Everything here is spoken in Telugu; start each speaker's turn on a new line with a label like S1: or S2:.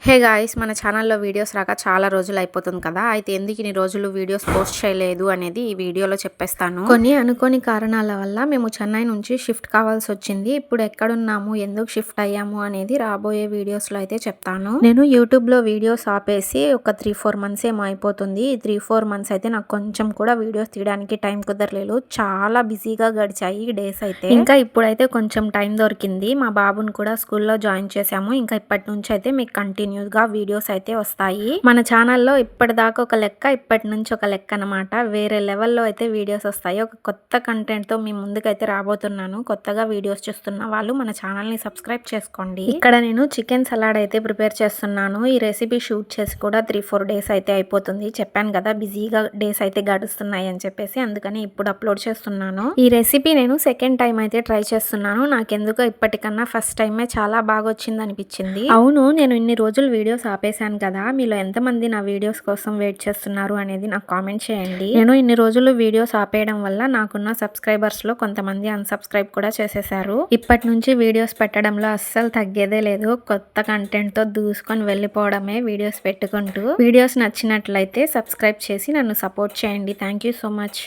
S1: హే గాయ్స్, మన ఛానల్లో వీడియోస్ రాక చాలా రోజులు అయిపోతుంది కదా. అయితే ఎందుకు ఇన్ని రోజులు వీడియోస్ పోస్ట్ చేయలేదు అనేది ఈ వీడియోలో చెప్పేస్తాను. కొన్ని అనుకోని కారణాల వల్ల మేము చెన్నై నుంచి షిఫ్ట్ కావాల్సి వచ్చింది. ఇప్పుడు ఎక్కడున్నాము, ఎందుకు షిఫ్ట్ అయ్యాము అనేది రాబోయే వీడియోస్లో అయితే చెప్తాను. నేను యూట్యూబ్లో వీడియోస్ ఆపేసి ఒక 3-4 మంత్స్ ఏమో అయిపోతుంది. ఈ 3-4 మంత్స్ అయితే నాకు కొంచెం కూడా వీడియోస్ తీయడానికి టైం కుదరలేదు. చాలా బిజీగా గడిచాయి ఈ డేస్ అయితే. ఇంకా ఇప్పుడైతే కొంచెం టైం దొరికింది. మా బాబుని కూడా స్కూల్లో జాయిన్ చేసాము. ఇంకా ఇప్పటి నుంచి అయితే మీకు కంటిన్యూగా వీడియోస్ అయితే వస్తాయి. మన ఛానల్లో ఇప్పటిదాకా ఒక లెక్క, ఇప్పటి నుంచి ఒక లెక్క అనమాట. వేరే లెవెల్లో అయితే వీడియోస్ వస్తాయి. ఒక కొత్త కంటెంట్ తో మీ ముందుకైతే రాబోతున్నాను. కొత్తగా వీడియోస్ చూస్తున్న వాళ్ళు మన ఛానల్ ని సబ్స్క్రైబ్ చేసుకోండి. ఇక్కడ నేను చికెన్ సలాడ్ అయితే ప్రిపేర్ చేస్తున్నాను. ఈ రెసిపీ షూట్ చేసి కూడా 3-4 డేస్ అయితే అయిపోతుంది. చెప్పాను కదా బిజీగా డేస్ అయితే గడుస్తున్నాయి అని చెప్పేసి, అందుకని ఇప్పుడు అప్లోడ్ చేస్తున్నాను. ఈ రెసిపీ నేను సెకండ్ టైం అయితే ట్రై చేస్తున్నాను. నాకెందుకో ఇప్పటికన్నా ఫస్ట్ టైమే చాలా బాగా వచ్చింది అనిపించింది. అవును, నేను ఇన్ని రోజులు వీడియోస్ ఆపేశాను కదా, మీలో ఎంతమంది నా వీడియోస్ కోసం వెయిట్ చేస్తున్నారు అనేది నాకు కామెంట్ చేయండి. నేను ఇన్ని రోజులు వీడియోస్ ఆపేయడం వల్ల నాకున్న సబ్స్క్రైబర్స్ లో కొంతమంది అన్సబ్స్క్రైబ్ కూడా చేసేసారు. ఇప్పటి నుంచి వీడియోస్ పెట్టడంలో అస్సలు తగ్గేదే లేదు. కొత్త కంటెంట్ తో దూసుకొని వెళ్ళిపోవడమే వీడియోస్ పెట్టుకుంటూ. వీడియోస్ నచ్చినట్లయితే సబ్స్క్రైబ్ చేసి నన్ను సపోర్ట్ చేయండి. Thank you so much.